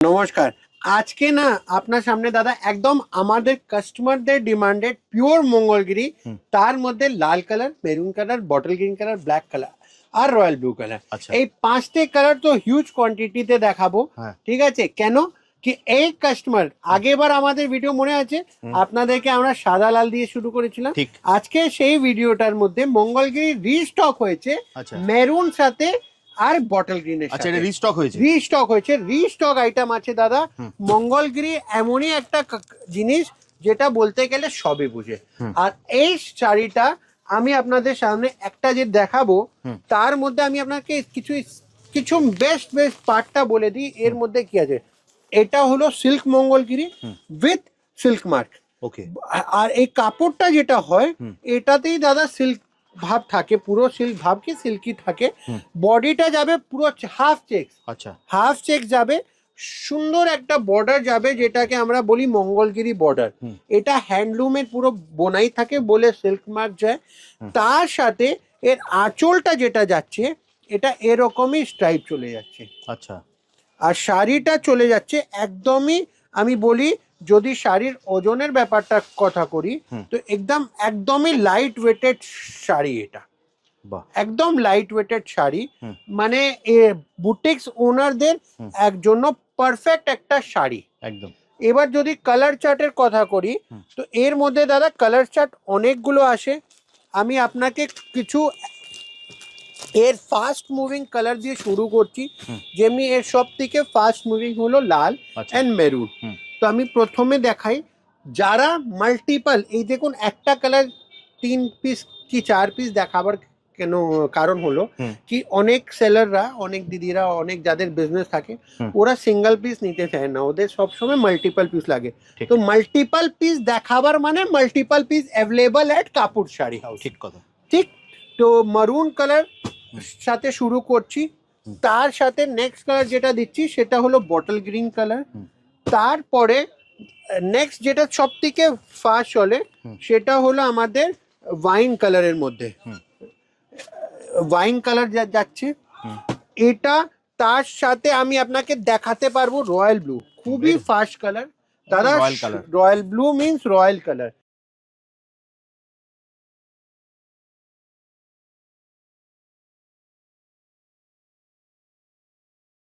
নমস্কার। আজকে না আপনার সামনে দাদা একদম আমাদের কাস্টমারদের ডিমান্ডেড পিওর মঙ্গলগিরি, তার মধ্যে লাল colour, maroon colour, bottle green colour, black colour আর রয়্যাল ব্লু কালার। এই পাঁচটে কালার তো হিউজ কোয়ান্টিটিতে দেখাবো। ঠিক আছে, কেন কি এই কাস্টমার আগেবার আমাদের ভিডিও মনে আছে আপনাদেরকে আমরা সাদা লাল দিয়ে শুরু করেছিলাম। আজকে সেই ভিডিওটার মধ্যে মঙ্গলগিরি রিস্টক হয়েছে মেরুন সাথে আর বটল গ্রিনের সাথে। এটা রিস্টক হয়েছে, রিস্টক আইটেম আছে দাদা। মঙ্গলগিরি এমনই একটা জিনিস যেটা বলতে গেলে সবে বুঝে। আর এই শাড়িটা আমি আপনাদের সামনে একটা যে দেখাবো তার মধ্যে আমি আপনাকে কিছু বেস্ট পার্টটা বলে দিই। এর মধ্যে কি আছে, এটা হলো silk Mangalagiri with silk mark. Okay, আর এই কাপড়টা যেটা হয় এটাতেই দাদা সিল্ক ভাব থাকে, পুরো সিল্ক ভাব কি সিল্কি থাকে। বডিটা যাবে পুরো হাফ চেক্স, আচ্ছা হাফ চেক যাবে, সুন্দর একটা বর্ডার যাবে যেটাকে আমরা বলি মঙ্গলগিরি বর্ডার। এটা হ্যান্ডলুমের পুরো বোনাই থাকে বলে সিল্ক মার্ক যায়। তার সাথে এর আঁচলটা যেটা যাচ্ছে এটা এরকমই স্ট্রাইপ চলে যাচ্ছে। আচ্ছা, আর শাড়িটা চলে যাচ্ছে একদমই, আমি বলি যদি শাড়ির ওজনের ব্যাপারটা কথা করি তো একদমই লাইট ওয়েটেড শাড়ি। এটা একদম লাইট ওয়েটেড শাড়ি, মানে বুটিক্স ওনারদের জন্য পারফেক্ট একটা শাড়ি একদম। এবার যদি কালার চার্টের কথা করি তো এর মধ্যে দাদা কালার চার্ট অনেকগুলো আসে। আমি আপনাকে কিছু এর ফাস্ট মুভিং কালার দিয়ে শুরু করছি। যেমনি এর সব থেকে ফাস্ট মুভিং হলো লাল অ্যান্ড মেরুন। তো আমি প্রথমে দেখাই যারা মাল্টিপল, এই দেখুন একটা কালার 3 পিস কি 4 পিস দেখাবার কেন কারণ হলো কি অনেক সেলাররা, অনেক দিদিরা, অনেক যাদের বিজনেস থাকে ওরা সিঙ্গেল পিস নিতে চায় না, ওদের সবসময় মাল্টিপল পিস লাগে। তো মাল্টিপল পিস দেখাবার মানে মাল্টিপল পিস অ্যাভেলেবল এট কাপুর শাড়ি হাউস। ঠিক কথা, ঠিক। তো মারুন কালার সাথে শুরু করছি, তার সাথে নেক্সট কালার যেটা দিচ্ছি সেটা হলো বটল গ্রিন কালার। তারপরে নেক্সট যেটা সব থেকে ফাস্ট চলে সেটা হলো আমাদের ওয়াইন কালারের মধ্যে, ওয়াইন কালার যাচ্ছে এটা। তার সাথে আমি আপনাকে দেখাতে পারবো রয়্যাল ব্লু, খুবই ফাস্ট কালার দাদা। Royal blue means royal colour,